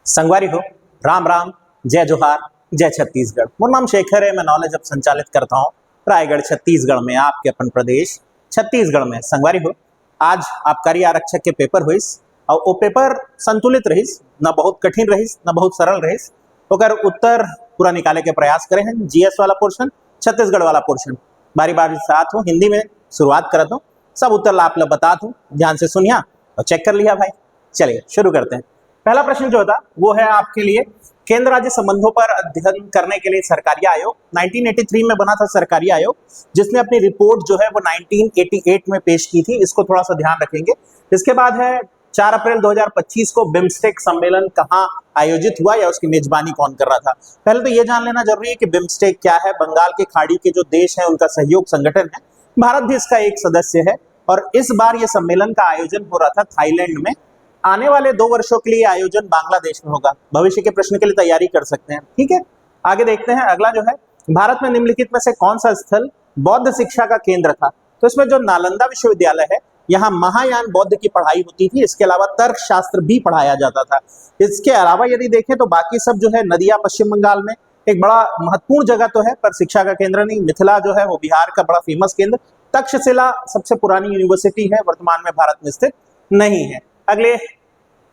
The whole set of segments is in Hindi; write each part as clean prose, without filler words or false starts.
संगवारी हो, राम राम, जय जोहार, जय छत्तीसगढ़। मोर नाम शेखर है। मैं नॉलेज अब संचालित करता हूँ रायगढ़ छत्तीसगढ़ में, आपके अपन प्रदेश छत्तीसगढ़ में। संगवारी हो, आज आबकारी आरक्षक के पेपर हुईस और वो पेपर संतुलित रहीस, न बहुत कठिन रहीस न बहुत सरल रहीस। ओकर उत्तर पूरा निकाले के प्रयास करे हैं। जीएस वाला पोर्शन, छत्तीसगढ़ वाला पोर्शन, बारी बारी साथ हूँ। हिंदी में शुरुआत करता हूँ, सब उत्तर ला आप लोग बता दूँ, ध्यान से सुनिया और चेक कर लिया भाई। चलिए शुरू करते हैं। पहला प्रश्न जो था वो है आपके लिए, केंद्र राज्य संबंधों पर अध्ययन करने के लिए सरकारी आयोग 1983 में बना था। सरकारी आयोग जिसने अपनी रिपोर्ट जो है वो 1988 में पेश की थी, इसको थोड़ा सा ध्यान रखेंगे। इसके बाद है 4 अप्रैल 2025 को बिम्स्टेक सम्मेलन कहाँ आयोजित हुआ या उसकी मेजबानी कौन कर रहा था। पहले तो ये जान लेना जरूरी है कि बिम्स्टेक क्या है। बंगाल की खाड़ी के जो देश है उनका सहयोग संगठन है, भारत भी इसका एक सदस्य है और इस बार ये सम्मेलन का आयोजन हो रहा था थाईलैंड में। आने वाले 2 वर्षों के लिए आयोजन बांग्लादेश में होगा। भविष्य के प्रश्न के लिए तैयारी कर सकते हैं, ठीक है। आगे देखते हैं। अगला जो है, भारत में निम्नलिखित में से कौन सा स्थल बौद्ध शिक्षा का केंद्र था। तो इसमें जो नालंदा विश्वविद्यालय है, यहाँ महायान बौद्ध की पढ़ाई होती थी। इसके अलावा तर्कशास्त्र भी पढ़ाया जाता था। इसके अलावा यदि देखें तो बाकी सब जो है, नदिया पश्चिम बंगाल में एक बड़ा महत्वपूर्ण जगह तो है पर शिक्षा का केंद्र नहीं। मिथिला जो है वो बिहार का बड़ा फेमस केंद्र। तक्षशिला सबसे पुरानी यूनिवर्सिटी है, वर्तमान में भारत में स्थित नहीं है। अगले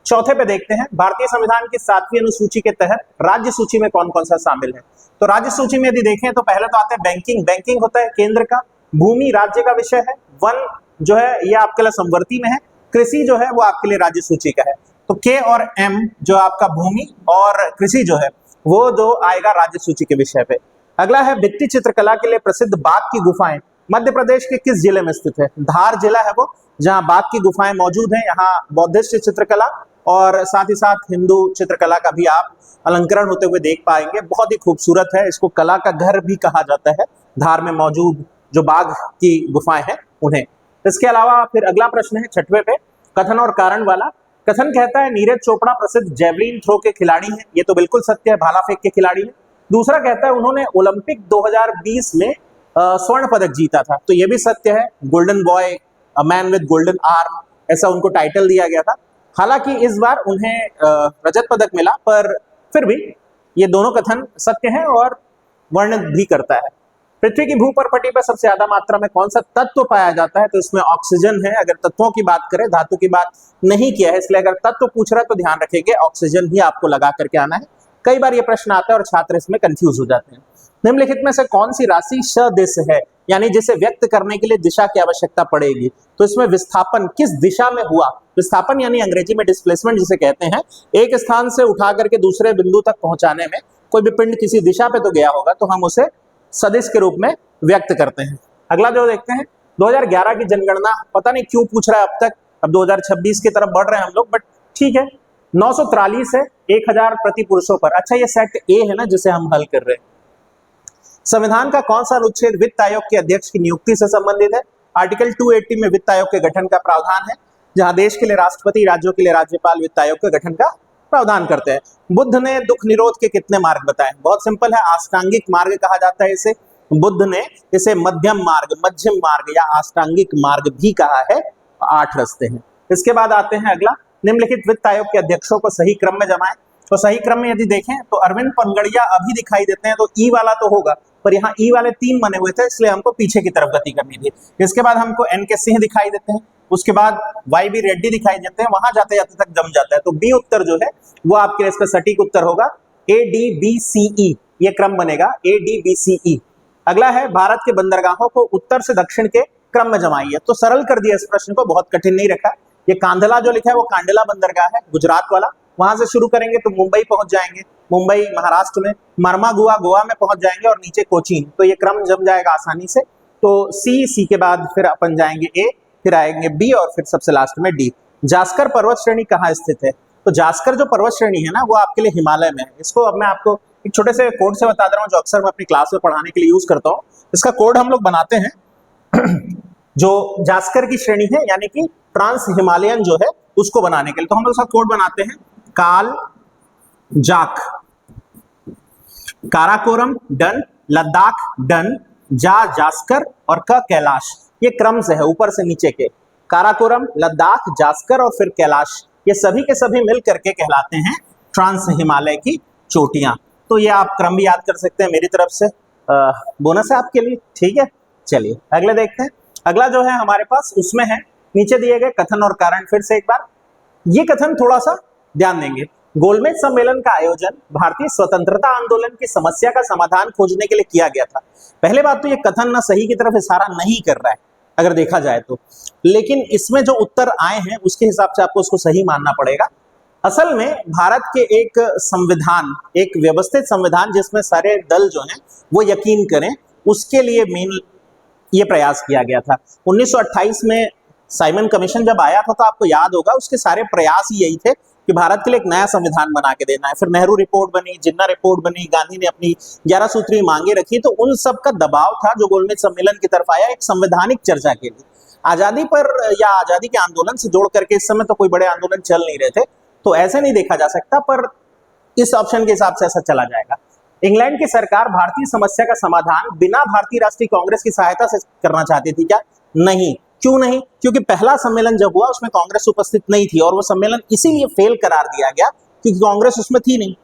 चौथे पे देखते हैं, भारतीय संविधान की 7वीं अनुसूची के तहत राज्य सूची में कौन कौन सा शामिल है। तो राज्य सूची में यदि देखें तो पहले तो आते हैं बैंकिंग। बैंकिंग होता है केंद्र का, भूमि राज्य का विषय है, वन जो है ये आपके लिए संवर्ती में है, कृषि जो है वो आपके लिए राज्य सूची का है। तो के और एम जो आपका भूमि और कृषि जो है वो जो आएगा राज्य सूची के विषय पे। अगला है, भित्ति चित्रकला के लिए प्रसिद्ध बाघ की गुफाएं मध्य प्रदेश के किस जिले में स्थित है। धार जिला है वो, जहां बाघ की गुफाएं मौजूद हैं। यहाँ बौद्धिस्ट चित्रकला और साथ ही साथ हिंदू चित्रकला का भी आप अलंकरण होते हुए देख पाएंगे। बहुत ही खूबसूरत है, इसको कला का घर भी कहा जाता है। धार में मौजूद जो बाघ की गुफाएं हैं उन्हें। इसके अलावा फिर अगला प्रश्न है 6वें पे, कथन और कारण वाला। कथन कहता है नीरज चोपड़ा प्रसिद्ध जेवलिन थ्रो के खिलाड़ी हैं। ये तो बिल्कुल सत्य है, भाला फेंक के खिलाड़ी है। दूसरा कहता है उन्होंने ओलंपिक 2020 में स्वर्ण पदक जीता था। तो ये भी सत्य है, golden boy, a man with golden arm, ऐसा उनको टाइटल दिया गया था। हालांकि इस बार उन्हें रजत पदक मिला, पर फिर भी ये दोनों कथन सत्य हैं और वर्णित भी करता है। पृथ्वी की भूपर्पटी पर सबसे ज्यादा मात्रा में कौन सा तत्व पाया जाता है। तो इसमें ऑक्सीजन है। अगर तत्वों की बात करें, धातु की बात नहीं किया है, इसलिए अगर तत्व पूछ रहा है तो ध्यान रखेंगे ऑक्सीजन ही आपको लगा करके आना है। कई बार ये प्रश्न आता है और छात्र इसमें कंफ्यूज हो जाते हैं। निम्नलिखित में से कौन सी राशि सदिश है, यानी जिसे व्यक्त करने के लिए दिशा की आवश्यकता पड़ेगी। तो इसमें विस्थापन किस दिशा में हुआ। विस्थापन यानी अंग्रेजी में डिस्प्लेसमेंट जिसे कहते हैं, एक स्थान से उठा करके दूसरे बिंदु तक पहुंचाने में कोई भी पिंड किसी दिशा पे तो गया होगा, तो हम उसे सदिश के रूप में व्यक्त करते हैं। अगला जो देखते हैं, 2011 की जनगणना पता नहीं क्यों पूछ रहा है अब तक। अब 2026 की तरफ बढ़ रहे हैं हम लोग, बट ठीक है। 943 है 1000 प्रति पुरुषों पर। अच्छा, ये सेट ए है ना जिसे हम हल कर रहे हैं। संविधान का कौन सा अनुच्छेद वित्त आयोग के अध्यक्ष की नियुक्ति से संबंधित है। आर्टिकल 280 में वित्त आयोग के गठन का प्रावधान है, जहां देश के लिए राष्ट्रपति, राज्यों के लिए राज्यपाल वित्त आयोग के गठन का प्रावधान करते हैं। बुद्ध ने दुख निरोध के कितने मार्ग बताए। बहुत सिंपल है, अष्टांगिक मार्ग कहा जाता है इसे। बुद्ध ने इसे मध्यम मार्ग या अष्टांगिक मार्ग भी कहा है। 8 रास्ते हैं। इसके बाद आते हैं अगला, निम्नलिखित वित्त आयोग के अध्यक्षों को सही क्रम में जमाएं। तो सही क्रम में यदि देखें तो अरविंद पंगड़िया अभी दिखाई देते हैं, तो ई वाला तो होगा, पर यहाँ ई वाले 3 बने हुए थे, इसलिए हमको पीछे की तरफ गति करनी थी। इसके बाद हमको एन के सिंह दिखाई देते हैं, उसके बाद वाई बी रेड्डी दिखाई देते हैं, वहां जाते जाते तक जम जाता है। तो बी उत्तर जो है वो आपके लिए इसका सटीक उत्तर होगा। ए डी बी सी ई, ये क्रम बनेगा ए डी बी सी ई। अगला है, भारत के बंदरगाहों को उत्तर से दक्षिण के क्रम में जमाइए। तो सरल कर दिया इस प्रश्न को, बहुत कठिन नहीं रखा। ये कांधला जो लिखा है वो कांडला बंदरगाह है, गुजरात वाला। वहां से शुरू करेंगे तो मुंबई पहुंच जाएंगे, मुंबई महाराष्ट्र में, मरमागुआ गोवा में पहुंच जाएंगे और नीचे कोचीन। तो ये क्रम जम जाएगा आसानी से। तो सी के बाद फिर अपन जाएंगे ए, फिर आएंगे बी और फिर सबसे लास्ट में डी। जास्कर पर्वत श्रेणी कहाँ स्थित है। तो जास्कर जो पर्वत श्रेणी है ना वो आपके लिए हिमालय में है। इसको अब मैं आपको एक छोटे से कोड से बता दे रहा हूँ, जो अक्सर मैं अपनी क्लास में पढ़ाने के लिए यूज करता हूँ। इसका कोड हम लोग बनाते हैं जो जास्कर की श्रेणी है, यानी कि ट्रांस हिमालयन जो है उसको बनाने के लिए, तो हम लोग इसका कोड बनाते हैं काल जाक, काराकोरम डन, लद्दाख डन, जा जास्कर और क कैलाश। ये क्रम से है ऊपर से नीचे के। काराकोरम, लद्दाख, जास्कर और फिर कैलाश, ये सभी के सभी मिल करके कहलाते हैं ट्रांस हिमालय की चोटियां। तो ये आप क्रम भी याद कर सकते हैं, मेरी तरफ से बोनस है आपके लिए, ठीक है। चलिए अगले देखते हैं। अगला जो है हमारे पास उसमें है नीचे दिए गए कथन और कारण। फिर से एक बार ये कथन थोड़ा सा ध्यान देंगे। गोलमेज सम्मेलन का आयोजन भारतीय स्वतंत्रता आंदोलन की समस्या का समाधान खोजने के लिए किया गया था। पहले बात तो ये कथन ना सही की तरफ इशारा नहीं कर रहा है अगर देखा जाए तो, लेकिन इसमें जो उत्तर आए हैं उसके हिसाब से आपको उसको सही मानना पड़ेगा। असल में भारत के एक संविधान, एक व्यवस्थित संविधान जिसमें सारे दल जो हैं वो यकीन करें, उसके लिए मेन ये प्रयास किया गया था। 1928 में साइमन कमीशन जब आया था तो आपको याद होगा उसके सारे प्रयास ही यही थे कि भारत के लिए एक नया संविधान बना के देना है। फिर नेहरू रिपोर्ट बनी, जिन्ना रिपोर्ट बनी, गांधी ने अपनी 11 सूत्री मांगे रखी, तो उन सब का दबाव था जो गोलमेज सम्मेलन की तरफ आया एक संवैधानिक चर्चा के लिए। आजादी पर या आजादी के आंदोलन से जोड़ करके इस समय तो कोई बड़े आंदोलन चल नहीं रहे थे, तो ऐसे नहीं देखा जा सकता, पर इस ऑप्शन के हिसाब से ऐसा चला जाएगा। इंग्लैंड की सरकार भारतीय समस्या का समाधान बिना भारतीय राष्ट्रीय कांग्रेस की सहायता से करना चाहती थी क्या? नहीं। क्यों नहीं? क्योंकि पहला सम्मेलन जब हुआ उसमें कांग्रेस उपस्थित नहीं थी और वो सम्मेलन इसीलिए फेल करार दिया गया क्योंकि कांग्रेस उसमें थी नहीं।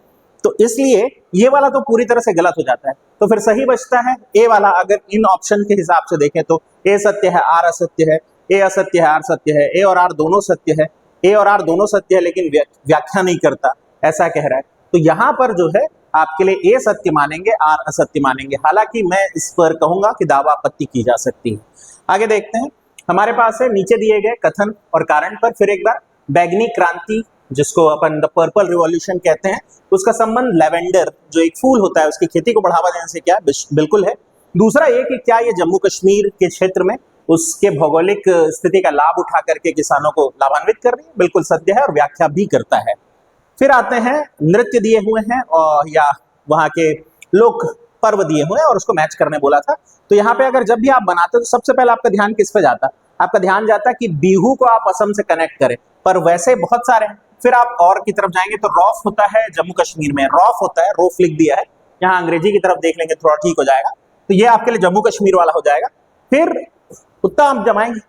तो इसलिए ये वाला तो पूरी तरह से गलत हो जाता है। तो फिर सही बचता है ए वाला। अगर इन ऑप्शन के हिसाब से देखें तो ए सत्य है, आर असत्य है, ए असत्य है, आर सत्य है, ए और आर दोनों सत्य है, ए और आर दोनों सत्य है लेकिन व्याख्या नहीं करता, ऐसा कह रहा है। तो यहां पर जो है आपके लिए ए सत्य मानेंगे, आर असत्य मानेंगे। हालांकि मैं इस पर कहूंगा कि दावा आपत्ति की जा सकती है। आगे देखते हैं, हमारे पास है नीचे दिए गए कथन और कारण पर फिर एक बार। बैंगनी क्रांति, जिसको अपन द पर्पल रिवॉल्यूशन कहते हैं, उसका संबंध लेवेंडर जो एक फूल होता है उसकी खेती को बढ़ावा देने से क्या? बिल्कुल है। दूसरा ये कि क्या ये जम्मू कश्मीर के क्षेत्र में उसके भौगोलिक स्थिति का लाभ उठा करके किसानों को लाभान्वित कर रही है? बिल्कुल सत्य है और व्याख्या भी करता है। फिर आते हैं नृत्य दिए हुए हैं और या वहां के लोक पर्व दिए हुए हैं और उसको मैच करने बोला था। तो यहाँ पे अगर जब भी आप बनाते हो तो सबसे पहले आपका ध्यान किस पे जाता? आपका ध्यान जाता है कि बिहू को आप असम से कनेक्ट करें, पर वैसे बहुत सारे हैं। फिर आप और की तरफ जाएंगे तो रौफ होता है जम्मू कश्मीर में, रौफ होता है, रोफ लिख दिया है, यहाँ अंग्रेजी की तरफ देख लेंगे थोड़ा ठीक हो जाएगा। तो ये आपके लिए जम्मू कश्मीर वाला हो जाएगा। फिर उत्ता आप जमाएंगे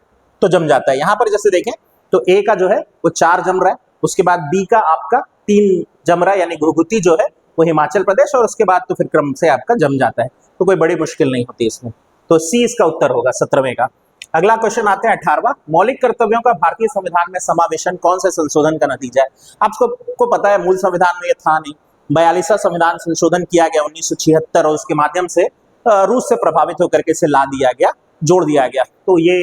तो जम जाता है। यहाँ पर जैसे देखें तो ए का जो है वो 4 जम रहा है, उसके बाद बी का आपका 3 जम रहा है, यानी घुघुती जो है वो हिमाचल प्रदेश, और उसके बाद तो फिर क्रम से आपका जम जाता है। तो कोई बड़ी मुश्किल नहीं होती इसमें। तो सी इसका उत्तर होगा 17वें का। अगला क्वेश्चन आते हैं 18वां। मौलिक कर्तव्यों का भारतीय संविधान में समावेशन कौन से संशोधन का नतीजा है? आपको पता है मूल संविधान में ये था नहीं। 42वां संविधान संशोधन किया गया 1976 और उसके माध्यम से रूस से प्रभावित होकर के इसे ला दिया गया, जोड़ दिया गया। तो ये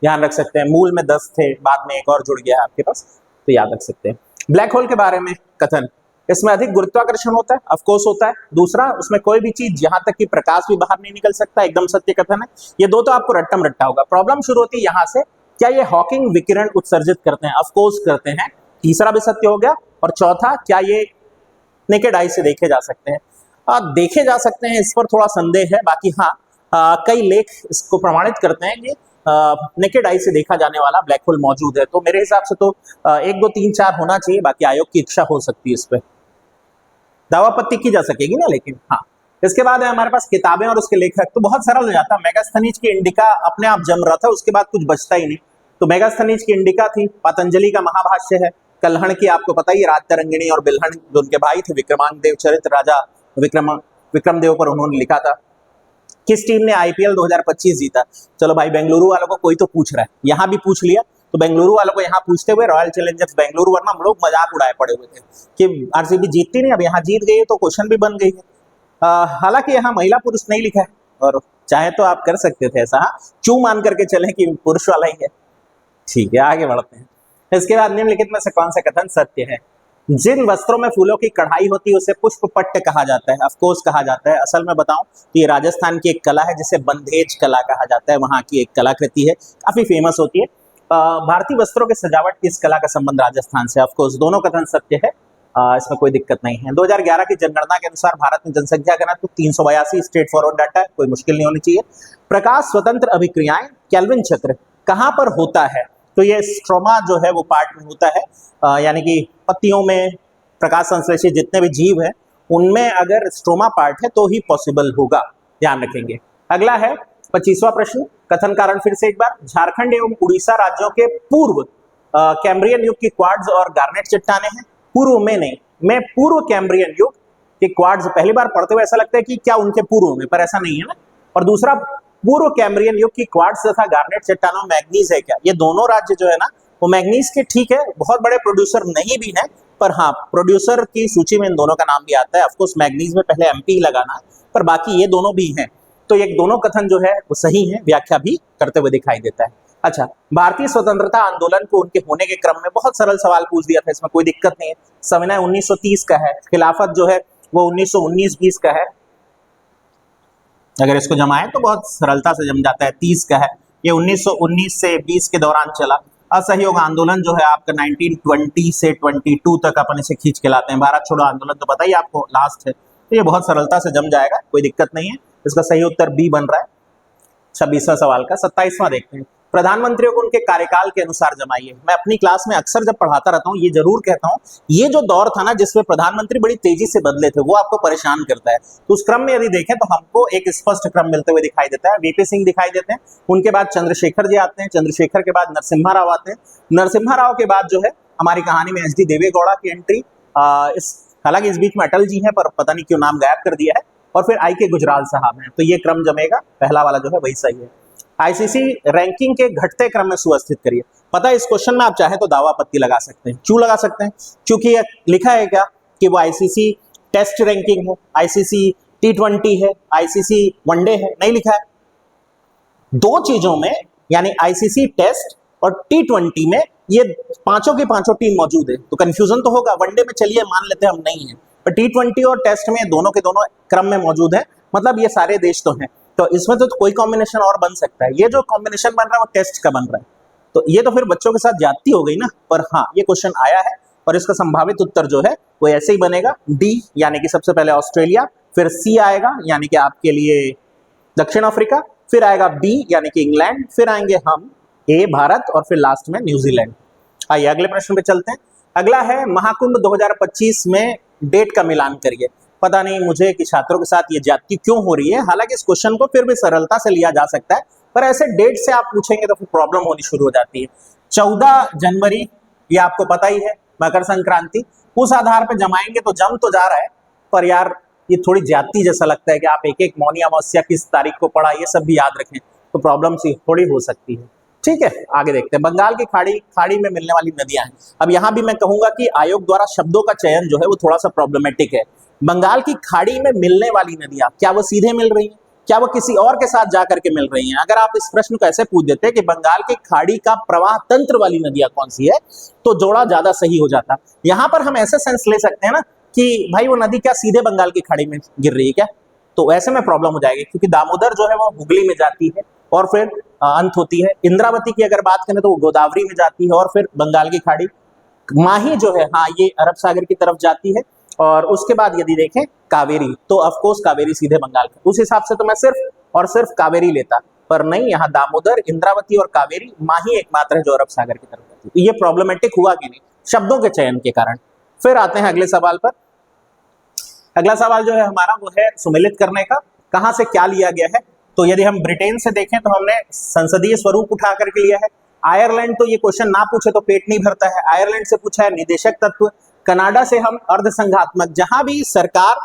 ध्यान रख सकते हैं। मूल में 10 थे, बाद में एक और जुड़ गया है आपके पास, तो याद रख सकते हैं। ब्लैक होल के बारे में कथन, इसमें अधिक गुरुत्वाकर्षण होता है, ऑफकोर्स होता है। दूसरा, उसमें कोई भी चीज जहां तक कि प्रकाश भी बाहर नहीं निकल सकता, एकदम सत्य कथन है। ये दो तो आपको रट्टम रट्टा होगा। प्रॉब्लम शुरू होती है यहां से, क्या ये हॉकिंग विकिरण उत्सर्जित करते हैं? ऑफकोर्स करते हैं। तीसरा भी सत्य हो गया। और चौथा, क्या ये नेकेड आई से देखे जा सकते हैं? देखे जा सकते हैं, इस पर थोड़ा संदेह है। बाकी हाँ, कई लेख इसको प्रमाणित करते हैं कि नेकेड आई से देखा जाने वाला ब्लैक होल मौजूद है। तो मेरे हिसाब से तो 1 2 3 4 होना चाहिए। बाकी आयोग की इच्छा हो सकती है, इस पर दावापत्ति की जा सकेगी ना, लेकिन हाँ। इसके बाद है हमारे पास किताबें और उसके लेखक। तो बहुत सरल हो जाता है। मेगास्थनीज की इंडिका अपने आप जम रहा था, उसके बाद कुछ बचता ही नहीं। तो मेगास्थनीज की इंडिका थी, पतंजलि का महाभाष्य है, कल्हण की आपको पता ही, राजतरंगिणी और बिल्हण जो उनके भाई थे, विक्रमांक देव चरित्र राजा विक्रम देव पर उन्होंने लिखा था। किस टीम ने आईपीएल 2025 जीता? चलो भाई, बेंगलुरु वालों को कोई तो पूछ रहा है, यहाँ भी पूछ लिया। तो बेंगलुरु वालों को यहाँ पूछते हुए रॉयल चैलेंजर्स बेंगलुरु, वरना हम लोग मजाक उड़ाए पड़े हुए थे कि आरसीबी जीतती नहीं, अब यहाँ जीत गई है, तो क्वेश्चन भी बन गई है। हालांकि यहाँ महिला पुरुष नहीं लिखा है, और चाहे तो आप कर सकते थे ऐसा, क्यों मान करके चले कि पुरुष वाला ही है। ठीक है, आगे बढ़ते हैं। इसके बाद निम्नलिखित में से कौन सा कथन सत्य है? जिन वस्त्रों में फूलों की कढ़ाई होती है उसे पुष्प पट्ट कहा जाता है। ऑफकोर्स कहा जाता है। असल में बताऊं तो ये राजस्थान की एक कला है जिसे बंधेज कला कहा जाता है। वहां की एक कलाकृति है, काफी फेमस होती है। भारतीय वस्त्रों के सजावट की इस कला का संबंध राजस्थान से। ऑफकोर्स दोनों कथन सत्य है, इसमें कोई दिक्कत नहीं है। 2011 की जनगणना के अनुसार भारत में जनसंख्या घनत्व 382, स्ट्रेट फॉरवर्ड डाटा है, कोई मुश्किल नहीं होनी चाहिए। प्रकाश स्वतंत्र अभिक्रियाएं केल्विन चक्र कहां पर होता है? तो ये स्ट्रोमा जो है वो पार्ट में होता है, यानी कि पत्तियों में प्रकाश संश्लेषित जितने भी जीव हैं उनमें अगर स्ट्रोमा पार्ट है तो ही पॉसिबल होगा, ध्यान रखेंगे। अगला है 25वां प्रश्न, कथन कारण फिर से एक बार। झारखंड एवं उड़ीसा राज्यों के पूर्व कैम्ब्रियन युग की क्वार्ट्ज और गार्नेट चट्टाने हैं। पूर्व में नहीं, में पूर्व कैम्ब्रियन युग के क्वार्ट्ज पहली बार पढ़ते हुए ऐसा लगता है कि क्या उनके पूर्व में, पर ऐसा नहीं है ना। और दूसरा, पूर्व कैम्ब्रियन युग की क्वार्ट्ज तथा गार्नेट चट्टानों में मैग्नीज है क्या? ये दोनों राज्य जो है ना वो मैग्नीज के ठीक है बहुत बड़े प्रोड्यूसर नहीं भी है, पर हाँ प्रोड्यूसर की सूची में इन दोनों का नाम भी आता है। ऑफकोर्स मैग्नीज में पहले एमपी लगाना, पर बाकी ये दोनों भी हैं। तो ये दोनों कथन जो है वो सही है, व्याख्या भी करते हुए दिखाई देता है। अच्छा, भारतीय स्वतंत्रता आंदोलन को उनके होने के क्रम में बहुत सरल सवाल पूछ दिया था, इसमें कोई दिक्कत नहीं है। संविधान 1930 का है, खिलाफत जो है वो 1919-20 का है। अगर इसको जमाएं तो बहुत सरलता से जम जाता है। 30 का है, ये 1919 से 20 के दौरान चला। असहयोग आंदोलन जो है आपका 1920 से 22 तक अपन इसे खींच के लाते हैं। भारत छोड़ो आंदोलन तो पता ही आपको लास्ट है, तो ये बहुत सरलता से जम जाएगा, कोई दिक्कत नहीं है। इसका सही उत्तर बी बन रहा है। 26वां सवाल का 27वां देखते हैं। प्रधानमंत्रियों को उनके कार्यकाल के अनुसार जमाइए। मैं अपनी क्लास में अक्सर जब पढ़ाता रहता हूँ ये जरूर कहता हूँ, ये जो दौर था ना जिसमें प्रधानमंत्री बड़ी तेजी से बदले थे वो आपको परेशान करता है। तो उस क्रम में यदि देखें तो हमको एक स्पष्ट क्रम मिलते हुए दिखाई देता है। वीपी सिंह दिखाई देते हैं, उनके बाद चंद्रशेखर जी आते हैं, चंद्रशेखर के बाद नरसिम्हा राव आते हैं, नरसिम्हा राव के बाद जो है हमारी कहानी में एच डी देवेगौड़ा की एंट्री। हालांकि इस बीच में अटल जी हैं, पर पता नहीं क्यों नाम गायब कर दिया है। और फिर आई के गुजराल साहब हैं। तो ये क्रम जमेगा, पहला वाला जो है वही सही है। आईसीसी रैंकिंग के घटते क्रम में सुव्यवस्थित करिए। पता है इस क्वेश्चन में आप चाहे तो दावा आपत्ति लगा सकते हैं। क्यों लगा सकते हैं? क्योंकि ये लिखा है क्या कि वो आईसीसी टेस्ट रैंकिंग है, आईसीसी T20 है, आईसीसी वनडे है, नहीं लिखा है। दो चीजों में यानी आईसीसी टेस्ट और T20 में ये पांचों की पांचों टीम मौजूद है, तो कंफ्यूजन तो होगा। वनडे में चलिए मान लेते हैं हम नहीं है, पर T20 और टेस्ट में दोनों के दोनों क्रम में मौजूद है, मतलब ये सारे देश तो हैं। तो इसमें तो कोई कॉम्बिनेशन और बन सकता है। ये जो कॉम्बिनेशन बन रहा है वो टेस्ट का बन रहा है, तो ये तो फिर बच्चों के साथ ज्यादती हो गई ना। पर हाँ ये क्वेश्चन आया है और इसका संभावित उत्तर जो है वो ऐसे ही बनेगा, डी यानी कि सबसे पहले ऑस्ट्रेलिया, फिर सी आएगा यानी कि आपके लिए दक्षिण अफ्रीका, फिर आएगा बी यानी कि इंग्लैंड, फिर आएंगे हम ए भारत, और फिर लास्ट में न्यूजीलैंड। आइए अगले प्रश्न पे चलते हैं। अगला है महाकुंभ 2025 में डेट का मिलान करिए। पता नहीं मुझे कि छात्रों के साथ ये ज्यादती क्यों हो रही है। हालांकि इस क्वेश्चन को फिर भी सरलता से लिया जा सकता है, पर ऐसे डेट से आप पूछेंगे तो फिर प्रॉब्लम होनी शुरू हो जाती है। 14 जनवरी ये आपको पता ही है, मकर संक्रांति। उस आधार पर जमाएंगे तो जम तो जा रहा है, पर यार ये थोड़ी ज्यादती जैसा लगता है कि आप एक एक मौनी अमावस्या किस तारीख को पड़ा ये सब भी याद रखें, तो प्रॉब्लम सी थोड़ी हो सकती है। ठीक है, आगे देखते हैं। बंगाल की खाड़ी में मिलने वाली नदियां हैं। अब यहां भी मैं कहूंगा कि आयोग द्वारा शब्दों का चयन जो है वो थोड़ा सा प्रॉब्लमेटिक है। बंगाल की खाड़ी में मिलने वाली नदियां, क्या वो सीधे मिल रही हैं, क्या वो किसी और के साथ जाकर के मिल रही हैं? अगर आप इस प्रश्न को ऐसे पूछ देते कि बंगाल की खाड़ी का प्रवाह तंत्र वाली नदियां कौन सी है, तो जोड़ा ज्यादा सही हो जाता। यहां पर हम ऐसे सेंस ले सकते हैं ना कि भाई वो नदी क्या सीधे बंगाल की खाड़ी में गिर रही है क्या, तो ऐसे में प्रॉब्लम हो जाएगी, क्योंकि दामोदर जो है वो हुगली में जाती है और फिर अंत होती है। इंद्रावती की अगर बात करें तो वो गोदावरी में जाती है और फिर बंगाल की खाड़ी। माही जो है हाँ ये अरब सागर की तरफ जाती है, और उसके बाद यदि देखें कावेरी, तो ऑफकोर्स कावेरी सीधे बंगाल का। उस हिसाब से तो मैं सिर्फ और सिर्फ कावेरी लेता, पर नहीं, यहाँ दामोदर, इंद्रावती और कावेरी, माही एकमात्र है जो अरब सागर की तरफ जाती है। तो ये प्रॉब्लमेटिक हुआ कि नहीं शब्दों के चयन के कारण। फिर आते हैं अगले सवाल पर। अगला सवाल जो है हमारा वो है सुमेलित करने का, कहां से क्या लिया गया है। तो यदि हम ब्रिटेन से देखें तो हमने संसदीय स्वरूप उठा करके लिया है। आयरलैंड तो ये क्वेश्चन ना पूछे तो पेट नहीं भरता है, आयरलैंड से पूछा है निदेशक तत्व। कनाडा से हम अर्धसंघात्मक, जहां भी सरकार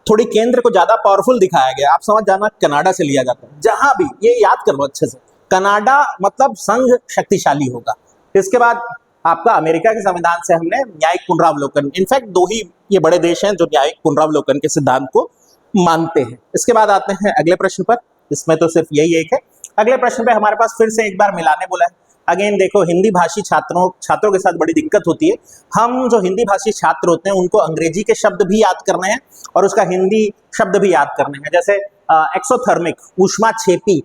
थोड़ी केंद्र को ज्यादा पावरफुल दिखाया गया, आप समझ जाना कनाडा से लिया जाता है। जहां भी, ये याद करो अच्छे से, कनाडा मतलब संघ शक्तिशाली होगा। इसके बाद आपका अमेरिका के संविधान से हमने न्यायिक पुनरावलोकन, इनफैक्ट दो ही ये बड़े देश हैं जो न्यायिक पुनरावलोकन के सिद्धांत को मानते हैं। इसके बाद आते हैं अगले प्रश्न पर, इसमें तो सिर्फ यही एक है। अगले प्रश्न पे हमारे पास फिर से एक बार मिलाने बोला है। अगेन देखो, हिंदी भाषी छात्रों के साथ बड़ी दिक्कत होती है। हम जो हिंदी भाषी छात्र होते हैं उनको अंग्रेजी के शब्द भी याद करने हैं और उसका हिंदी शब्द भी याद करने हैं। जैसे एक्सोथर्मिक, ऊष्मा छेपी,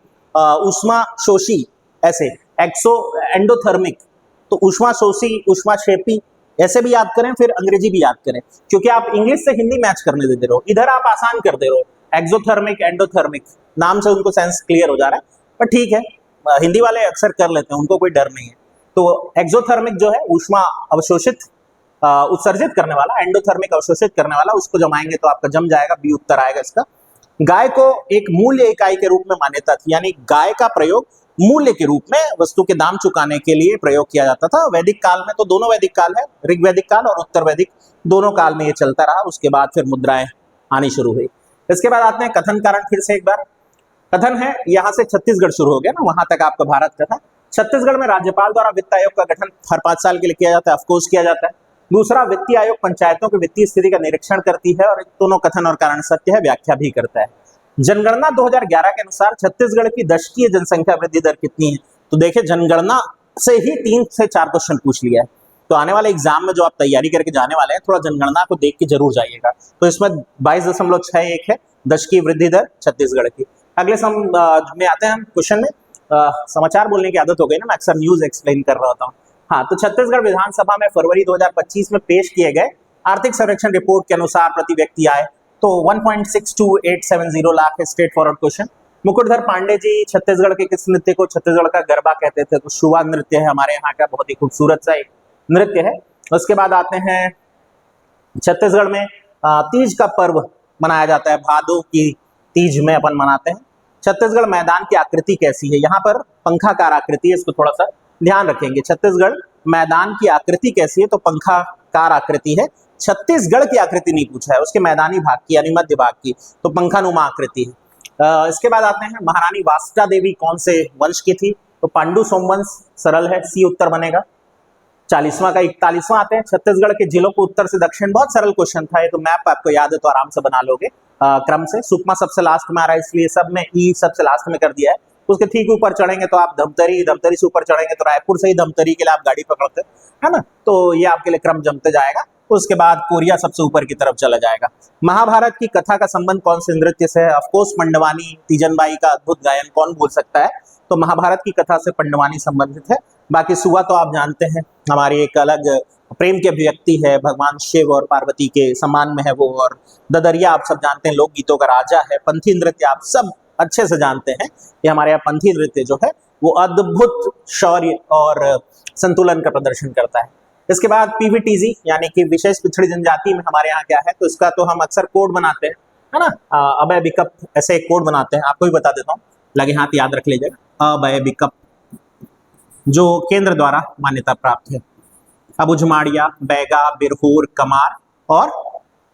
ऊष्मा शोषी, ऐसे एंडोथर्मिक, तो ऊष्मा शोषी, ऊष्मा छेपी, ऐसे भी याद करें, फिर अंग्रेजी भी याद करें, क्योंकि आप इंग्लिश से हिंदी मैच करने देते रहो, इधर आप आसान करते रहो। एक्सोथर्मिक, एंडोथर्मिक, नाम से उनको सेंस क्लियर हो जा रहा है, पर ठीक है, हिंदी वाले अक्सर कर लेते हैं, उनको कोई डर नहीं है। तो एक्सोथर्मिक जो है ऊष्मा अवशोषित उत्सर्जित करने वाला, एंडोथर्मिक अवशोषित करने वाला, उसको जमाएंगे तो आपका जम जाएगा, बी उत्तर आएगा इसका। गाय को एक मूल्य इकाई के रूप में मान्यता थी, यानी गाय का प्रयोग मूल्य के रूप में वस्तु के दाम चुकाने के लिए प्रयोग किया जाता था। वैदिक काल में तो दोनों वैदिक काल है, ऋग्वैदिक काल और उत्तर वैदिक, दोनों काल में ये चलता रहा। उसके बाद फिर मुद्राएं आनी शुरू हुई। इसके बाद आते हैं कथन कारण। फिर से एक बार कथन है, यहाँ से छत्तीसगढ़ शुरू हो गया ना, वहां तक आपका भारत का था। छत्तीसगढ़ में राज्यपाल द्वारा वित्त आयोग का गठन हर 5 साल के लिए किया जाता है, ऑफकोर्स किया जाता है। दूसरा, वित्तीय आयोग पंचायतों की वित्तीय स्थिति का निरीक्षण करती है और दोनों कथन और कारण सत्य है, व्याख्या भी करता है। जनगणना 2011 के अनुसार छत्तीसगढ़ की दशकीय जनसंख्या वृद्धि दर कितनी है? तो देखिए, जनगणना से ही 3 से 4 क्वेश्चन पूछ लिया है, तो आने वाले एग्जाम में जो आप तैयारी करके जाने वाले हैं, थोड़ा जनगणना को देख के जरूर जाइएगा। तो इसमें 22.61 है दशकीय वृद्धि दर छत्तीसगढ़ की। अगले में आते हैं हम क्वेश्चन में। समाचार बोलने की आदत हो गई ना, मैं अक्सर न्यूज एक्सप्लेन कर रहा होता हूँ। हाँ, तो छत्तीसगढ़ विधानसभा में फरवरी 2025 में पेश किए गए आर्थिक सर्वेक्षण रिपोर्ट के अनुसार प्रति व्यक्ति आय तो 1.62870 लाख है। Straight forward question. Mukutdhar Pandey ji Chhattisgarh के किस नृत्य को छत्तीसगढ़ का गरबा कहते थे? तो शुवा नृत्य है हमारे यहाँ का, बहुत ही खूबसूरत सा एक नृत्य है। उसके बाद आते हैं छत्तीसगढ़ में तीज का पर्व मनाया जाता है, भादो की तीज में अपन मनाते हैं। छत्तीसगढ़ मैदान की आकृति कैसी है? यहाँ पर पंखाकार आकृति है, इसको थोड़ा सा ध्यान रखेंगे। छत्तीसगढ़ मैदान की आकृति कैसी है? तो पंखाकार आकृति है। छत्तीसगढ़ की आकृति नहीं पूछा है, उसके मैदानी भाग की यानी मध्य भाग की, तो पंखानुमा आकृति है। इसके बाद आते हैं महारानी वास्टा देवी कौन से वंश की थी? तो पांडु सोमवंश, सरल है, सी उत्तर बनेगा। 40वां का 41वां आते हैं छत्तीसगढ़ के जिलों को उत्तर से दक्षिण। बहुत सरल क्वेश्चन था ये, तो मैप आपको याद है तो आराम से बना लोगे क्रम से। सुकमा सबसे लास्ट में आ रहा है, इसलिए सब में ई सबसे लास्ट में कर दिया है। उसके ठीक ऊपर चढ़ेंगे तो आप धमतरी, धमतरी से ऊपर चढ़ेंगे तो रायपुर से ही धमतरी के लिए आप गाड़ी पकड़ते है ना, तो ये आपके लिए क्रम जमते जाएगा। उसके बाद कोरिया सबसे ऊपर की तरफ चला जाएगा। महाभारत की कथा का संबंध कौन से नृत्य से है? ऑफकोर्स पंडवानी, तीजनबाई का अद्भुत गायन कौन भूल सकता है। तो महाभारत की कथा से पंडवानी संबंधित है। बाकी सुआ तो आप जानते हैं, हमारी एक अलग प्रेम की अभिव्यक्ति है, भगवान शिव और पार्वती के सम्मान में है वो। और ददरिया आप सब जानते हैं, लोकगीतों का राजा है। पंथी नृत्य आप सब अच्छे से जानते हैं, ये हमारे यहाँ पंथी नृत्य जो है वो अद्भुत शौर्य और संतुलन का प्रदर्शन करता है। इसके बाद पीवीटीजी यानी कि विशेष पिछड़ी जनजाति में हमारे यहाँ क्या है? तो इसका तो हम अक्सर कोड बनाते हैं, है ना, अभय विकप, ऐसे एक कोड बनाते हैं। आपको भी बता देता हूँ, लगे हाथ याद रख लीजिएगा। अभय विकप जो केंद्र द्वारा मान्यता प्राप्त है। अबुझमाड़िया, बैगा, बिरहूर, कमार और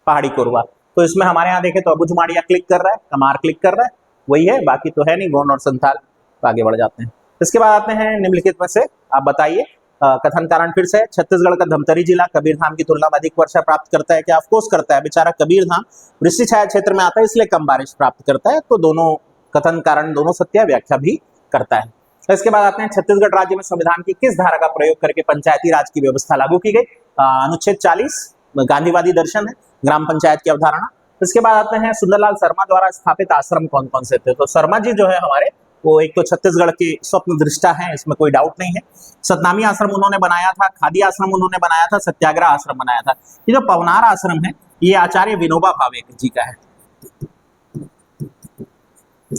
पहाड़ी कोरवा। तो इसमें हमारे यहाँ देखें तो अबुझमाड़िया क्लिक कर रहा है, कमार क्लिक कर रहा है, वही है, बाकी तो है नहीं, गोंड और संथाल। तो आगे बढ़ जाते हैं। इसके बाद आते हैं निम्नलिखित में से आप बताइए कथन कारण। फिर से छत्तीसगढ़ का धमतरी जिला कबीरधाम की तुलना में अधिक वर्षा प्राप्त करता है क्या? ऑफकोर्स करता है, बेचारा कबीरधाम वृष्टि छाया क्षेत्र में आता है इसलिए कम बारिश प्राप्त करता है। तो दोनों कथन कारण दोनों सत्य, व्याख्या भी करता है। इसके बाद आते हैं छत्तीसगढ़ राज्य में संविधान की किस धारा का प्रयोग करके पंचायती राज की व्यवस्था लागू की गई? अनुच्छेद 40 गांधीवादी दर्शन है, ग्राम पंचायत की अवधारणा। इसके बाद आते हैं सुंदरलाल शर्मा द्वारा स्थापित आश्रम कौन कौन से थे? तो शर्मा जी जो है हमारे, वो एक तो छत्तीसगढ़ के स्वप्न दृष्टा हैं, इसमें कोई डाउट नहीं है। सतनामी आश्रम उन्होंने बनाया था, खादी आश्रम उन्होंने बनाया था, सत्याग्रह आश्रम बनाया था। ये जो पवनार आश्रम है ये आचार्य विनोबा भावे जी का है।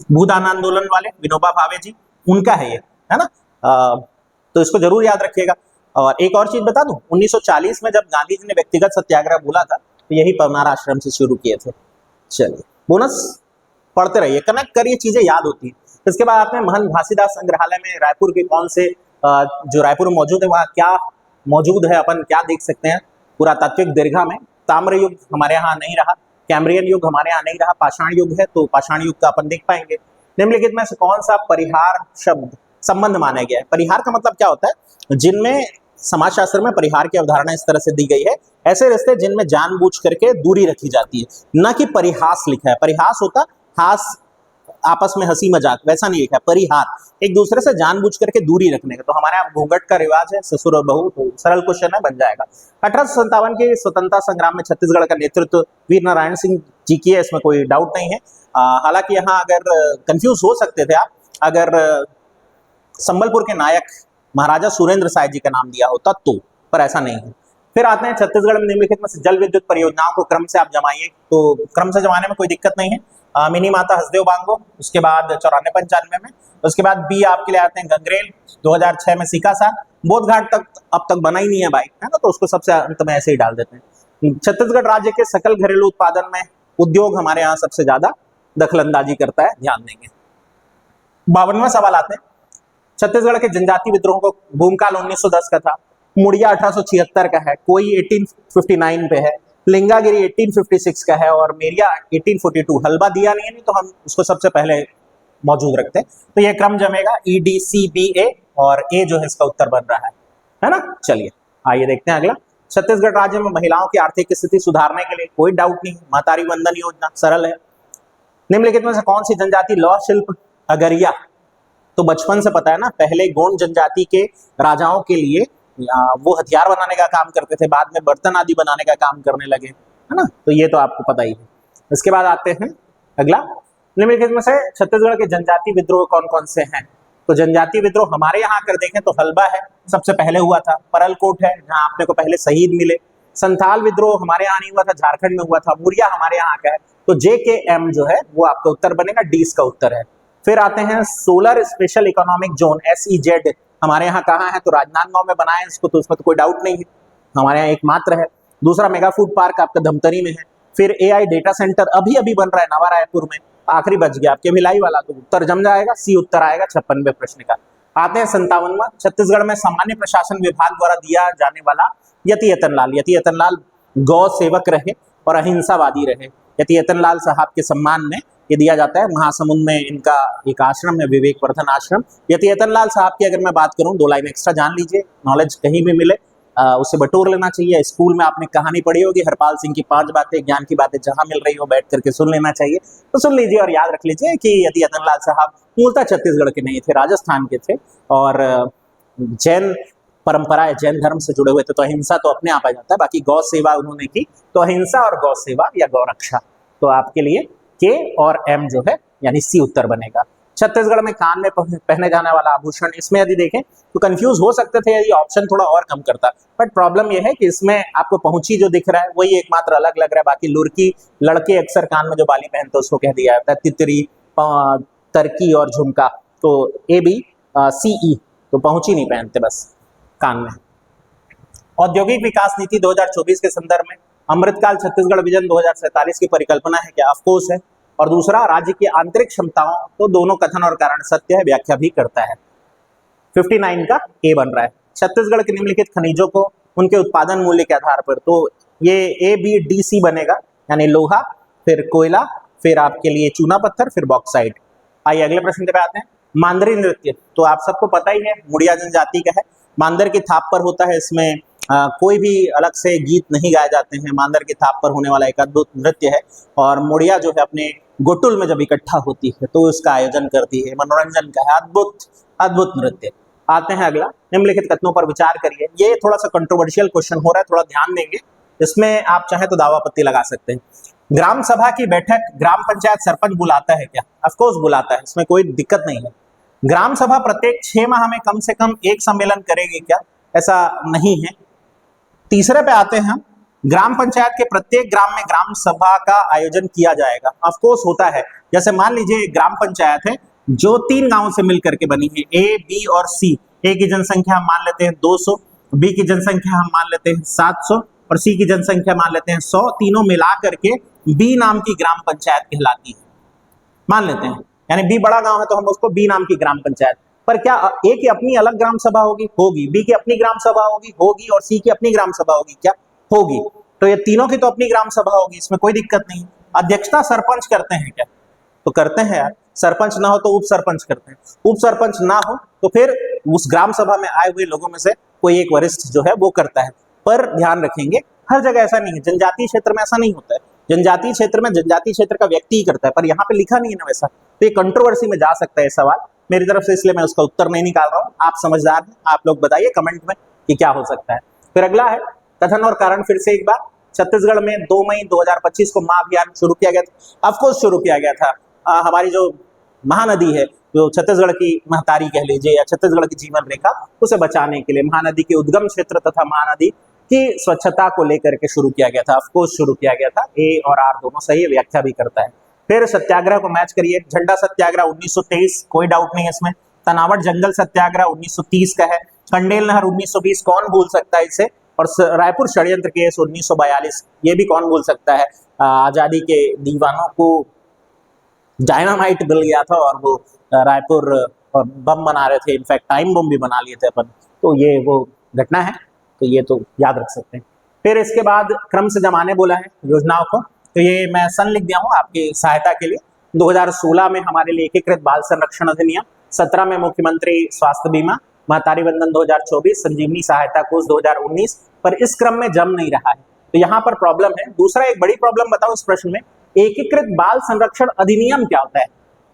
भूदान आंदोलन वाले विनोबा भावे जी, उनका है ये, है ना। तो इसको जरूर याद रखिएगा। और एक और चीज बता दूं, 1940 में जब गांधी जी ने व्यक्तिगत सत्याग्रह बोला था तो यही पवनार आश्रम से शुरू किए थे। चलिए, बोनस पढ़ते रहिए, कनेक्ट करिए, चीजें याद होती है। इसके बाद आते हैं महंत घासीदास संग्रहालय में रायपुर के कौन से, जो रायपुर में मौजूद है वहाँ क्या मौजूद है, अपन क्या देख सकते हैं? पुरातात्विक दीर्घा में ताम्र युग हमारे यहाँ नहीं रहा, कैम्ब्रियन युग हमारे यहाँ नहीं रहा, पाषाण युग है, तो पाषाण युग का अपन देख पाएंगे। निम्नलिखित में से कौन सा परिहार शब्द संबंध माना गया है? परिहार का मतलब क्या होता है? जिनमें समाजशास्त्र में परिहार की अवधारणा इस तरह से दी गई है, ऐसे रिश्ते जिनमें जानबूझ करके दूरी रखी जाती है, न कि परिहास लिखा है। परिहास होता हास, आपस में हंसी मजाक, वैसा नहीं लिखा है। परिहार एक दूसरे से जानबूझ करके दूरी रखने का। तो हमारे यहाँ घूंघट का रिवाज है, ससुर और बहू, तो सरल क्वेश्चन है, बन जाएगा। 1857 के स्वतंत्रता संग्राम में छत्तीसगढ़ का नेतृत्व वीर नारायण सिंह जी की है, इसमें कोई डाउट नहीं है। हालांकि यहाँ अगर कंफ्यूज हो सकते थे आप, अगर संबलपुर के नायक महाराजा सुरेंद्र साय जी का नाम दिया होता तो, पर ऐसा नहीं है। फिर आते हैं छत्तीसगढ़ में निम्नलिखित में से जल विद्युत परियोजनाओं को क्रम से आप जमाइए। तो क्रम से जमाने में कोई दिक्कत नहीं है। मिनी माता हसदेव बांगो, उसके बाद 94-95 में, उसके बाद बी आपके लिए आते हैं गंगरेल, 2006 में सीकासा, बोधघाट तक अब तक बना ही नहीं है भाई, है ना, तो उसको सबसे अंत में ऐसे ही डाल देते हैं। छत्तीसगढ़ राज्य के सकल घरेलू उत्पादन में उद्योग हमारे यहाँ सबसे ज्यादा दखलंदाजी करता है, ध्यान देंगे। 52वां सवाल आते हैं, छत्तीसगढ़ के जनजाति विद्रोह को भूमकाल 1910 का था, मुड़िया 1876 का है, कोई 1859 पे है, लिंगागिरी 1856 का है और मेरिया 1842। हलवा दिया नहीं है, नहीं तो हम उसको सबसे पहले मौजूद रखते हैं। तो ये क्रम जमेगा EDCBA और ए जो है इसका उत्तर बन रहा है ना। चलिए आइए देखते हैं अगला। छत्तीसगढ़ राज्य में महिलाओं की आर्थिक स्थिति सुधारने के लिए कोई डाउट नहीं, महतारी वंदन योजना सरल है। निम्नलिखित में से कौन सी जनजाति लौह शिल्प अगरिया, तो बचपन से पता है ना, पहले गोंड जनजाति के राजाओं के लिए वो हथियार बनाने का काम करते थे, बाद में बर्तन आदि बनाने का काम करने लगे, है ना। तो ये तो आपको पता ही है। इसके बाद आते हैं अगला। निम्नलिखित में से छत्तीसगढ़ के जनजाति विद्रोह कौन कौन से हैं? तो जनजाति विद्रोह हमारे यहाँ अगर देखें तो हलबा है, सबसे पहले हुआ था। परलकोट है जहाँ आपने को पहले शहीद मिले। संथाल विद्रोह हमारे यहाँ नहीं हुआ था, झारखंड में हुआ था। मुरिया हमारे यहाँ का है, तो JKM जो है वो आपका उत्तर बनेगा, डी इसका उत्तर है। फिर आते हैं solar special economic zone SEZ, हमारे यहाँ कहाँ है? तो राजनांदगांव में बनाए इसको, तो उसमें तो कोई डाउट नहीं है, हमारे यहाँ एकमात्र है। दूसरा मेगा फूड पार्क आपका धमतरी में है। फिर AI डेटा सेंटर अभी अभी बन रहा है नवा रायपुर में। आखिरी बच गया आपके भिलाई वाला, तो उत्तर जम जाएगा, सी उत्तर आएगा 56वें प्रश्न का। आते हैं 57वां। छत्तीसगढ़ में सामान्य प्रशासन विभाग द्वारा दिया जाने वाला यति यतनलाल। यति यतनलाल गौ सेवक रहे और अहिंसावादी रहे। यति यतनलाल साहब के सम्मान में ये दिया जाता है। महासमुंद में इनका एक आश्रम है, विवेकवर्धन आश्रम। यति यतनलाल साहब की अगर मैं बात करूं, 2 लाइन एक्स्ट्रा जान लीजिए, नॉलेज कहीं भी मिले उसे बटोर लेना चाहिए। स्कूल में आपने कहानी पढ़ी होगी, हरपाल सिंह की 5 बातें, ज्ञान की बातें जहां मिल रही हो बैठ करके सुन लेना चाहिए। तो सुन लीजिए और याद रख लीजिए कि यति यतनलाल साहब मूलतः छत्तीसगढ़ के नहीं थे, राजस्थान के थे और जैन परंपरा, जैन धर्म से जुड़े हुए थे। तो अहिंसा तो अपने आप आ जाता है, बाकी गौ सेवा उन्होंने की, तो अहिंसा और गौ सेवा या गौ रक्षा। तो आपके लिए K और M जो है यानी C उत्तर बनेगा। छत्तीसगढ़ में कान में पहने जाने वाला आभूषण, इसमें यदि देखें तो कंफ्यूज हो सकते थे यदि ऑप्शन थोड़ा और कम करता, बट प्रॉब्लम यह है कि इसमें आपको पहुंची जो दिख रहा है वही एकमात्र अलग लग रहा है। बाकी लुरकी, लड़के अक्सर कान में जो बाली पहनते हैं उसको कह दिया जाता है तितरी, तरकी और झुमका। तो AB CE, तो पहुंची नहीं पहनते बस कान में। औद्योगिक विकास नीति 2024 के संदर्भ में अमृतकाल छत्तीसगढ़ विजन 2047 की परिकल्पना है क्या? ऑफकोर्स है। और दूसरा राज्य की आंतरिक क्षमताओं, तो दोनों कथन और कारण सत्य है, व्याख्या भी करता है। 59 का A बन रहा है। छत्तीसगढ़ के निम्नलिखित खनिजों को उनके उत्पादन मूल्य के आधार पर, तो ये ABDC बनेगा, यानी लोहा, फिर कोयला, फिर आपके लिए चूना पत्थर, फिर बॉक्साइट। आइए अगले प्रश्न पे आते हैं। मांदरी नृत्य, तो आप सबको पता ही है, मुड़िया जनजाति का है। मांदर की थाप पर होता है, इसमें कोई भी अलग से गीत नहीं गाए जाते हैं। मांदर की थाप पर होने वाला एक अद्भुत नृत्य है और मुड़िया जो है अपने गोटुल में जब इकट्ठा होती है तो उसका आयोजन करती है, मनोरंजन का है, अद्भुत अद्भुत नृत्य। आते हैं अगला। निम्नलिखित कथनों पर विचार करिए। ये थोड़ा सा कंट्रोवर्शियल क्वेश्चन हो रहा है, थोड़ा ध्यान देंगे, इसमें आप चाहे तो दावा पत्ती लगा सकते हैं। ग्राम सभा की बैठक ग्राम पंचायत सरपंच बुलाता है क्या? ऑफकोर्स बुलाता है, इसमें कोई दिक्कत नहीं है। ग्राम सभा प्रत्येक 6 माह में कम से कम एक सम्मेलन करेगी क्या? ऐसा नहीं है। तीसरे पे आते हैं, ग्राम पंचायत के प्रत्येक ग्राम में ग्राम सभा का आयोजन किया जाएगा। ऑफकोर्स होता है। जैसे मान लीजिए ग्राम पंचायत है जो 3 गांवों से मिलकर के बनी है, A, B और C। A की जनसंख्या हम मान लेते हैं 200, B की जनसंख्या हम मान लेते हैं 700 और C की जनसंख्या मान लेते हैं 100। तीनों मिला करके B नाम की ग्राम पंचायत कहलाती है, मान लेते हैं। यानी B बड़ा गांव है तो हम उसको B नाम की ग्राम पंचायत। पर क्या A की अपनी अलग ग्राम सभा होगी? होगी। B की अपनी ग्राम सभा होगी? होगी। और C की अपनी ग्राम सभा होगी क्या? होगी। तो ये तीनों की तो अपनी ग्राम सभा होगी, इसमें कोई दिक्कत नहीं। अध्यक्षता सरपंच करते हैं क्या? तो करते हैं यार। सरपंच ना हो तो उप सरपंच करते हैं, उप सरपंच ना हो तो फिर उस ग्राम सभा में आए हुए लोगों में से कोई एक वरिष्ठ जो है वो करता है। पर ध्यान रखेंगे हर जगह ऐसा नहीं है, जनजातीय क्षेत्र में ऐसा नहीं होता है। जनजातीय क्षेत्र में जनजातीय क्षेत्र का व्यक्ति ही करता है, पर यहाँ पे लिखा नहीं है ना वैसा, तो ये कंट्रोवर्सी में जा सकता है सवाल मेरी तरफ से, इसलिए मैं उसका उत्तर नहीं निकाल रहा हूँ। आप समझदार हैं, आप लोग बताइए कमेंट में कि क्या हो सकता है। फिर अगला है कथन और कारण। फिर से एक बार, छत्तीसगढ़ में 2 मई 2025 को माँ अभियान शुरू किया गया था। ऑफकोर्स शुरू किया गया था। हमारी जो महानदी है, जो छत्तीसगढ़ की महतारी कह लीजिए या छत्तीसगढ़ की जीवन रेखा, उसे बचाने के लिए महानदी के उद्गम क्षेत्र तथा महानदी की स्वच्छता को लेकर के शुरू किया गया था। ऑफकोर्स शुरू किया गया था। A और R दोनों सही है, व्याख्या भी करता है। फिर सत्याग्रह को मैच करिए। झंडा सत्याग्रह 1923, कोई डाउट नहीं है इसमें। तनावट जंगल सत्याग्रह 1930 का है। कंडेल नहर 1920, कौन भूल सकता है इसे। और रायपुर षड्यंत्र केस 1942, ये भी कौन भूल सकता है। आजादी के दीवानों को डायनामाइट मिल गया था और वो रायपुर और बम बना रहे थे, इनफैक्ट टाइम बम भी बना लिए थे अपन। तो ये वो घटना है, तो ये तो याद रख सकते हैं। फिर इसके बाद क्रम से जमाने बोला है योजनाओं को, तो ये मैं सन लिख दिया हूँ आपकी सहायता के लिए। 2016 में हमारे लिए एकीकृत बाल संरक्षण अधिनियम, 17 में मुख्यमंत्री स्वास्थ्य बीमा, महतारी वंदन 2024, संजीवनी सहायता कोष 2019, पर इस क्रम में जम नहीं रहा है, तो यहाँ पर प्रॉब्लम है। दूसरा एक बड़ी प्रॉब्लम बताओ इस प्रश्न में, एकीकृत बाल संरक्षण अधिनियम क्या होता है?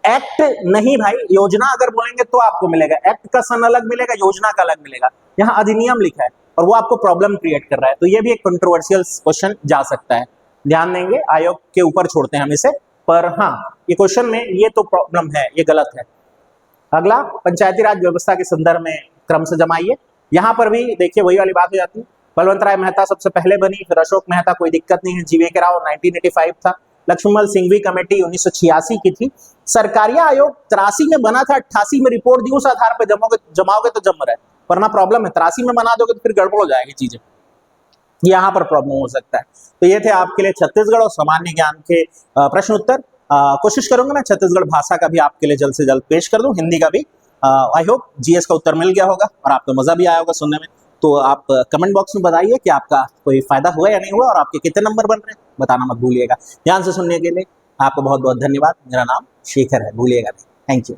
एक्ट नहीं भाई, योजना अगर बोलेंगे तो आपको मिलेगा, एक्ट का सन अलग मिलेगा, योजना का अलग मिलेगा। यहाँ अधिनियम लिखा है और वो आपको प्रॉब्लम क्रिएट कर रहा है, तो ये भी एक कंट्रोवर्शियल क्वेश्चन जा सकता है। ध्यान देंगे, आयोग के ऊपर छोड़ते हैं हम इसे, पर हाँ ये क्वेश्चन में ये तो प्रॉब्लम है, ये गलत है। अगला, पंचायती राज व्यवस्था के संदर्भ में क्रम से जमाइए। यहाँ पर भी देखिए वही वाली बात हो जाती है। बलवंत राय मेहता सबसे पहले बनी, फिर अशोक मेहता, कोई दिक्कत नहीं है। जीवे के राव 1985 था। लक्ष्मण सिंघवी कमेटी 1986 की थी। सरकारिया आयोग 83 में बना था, 88 में रिपोर्ट दी, उस आधार पर जमाओगे तो जम रहा है, वरना प्रॉब्लम है। 83 में बना दोगे तो फिर गड़बड़ हो जाएगी चीजें, यहाँ पर प्रॉब्लम हो सकता है। तो ये थे आपके लिए छत्तीसगढ़ और सामान्य ज्ञान के प्रश्न उत्तर। कोशिश करूंगा मैं छत्तीसगढ़ भाषा का भी आपके लिए जल्द से जल्द पेश कर दूं, हिंदी का भी। आई होप जीएस का उत्तर मिल गया होगा और आपको मजा भी आया होगा सुनने में। तो आप कमेंट बॉक्स में बताइए कि आपका कोई फायदा हुआ या नहीं हुआ और आपके कितने नंबर बन रहे हैं, बताना मत भूलिएगा। ध्यान से सुनने के लिए आपको बहुत बहुत धन्यवाद। मेरा नाम शेखर है, भूलिएगा नहीं। Thank you.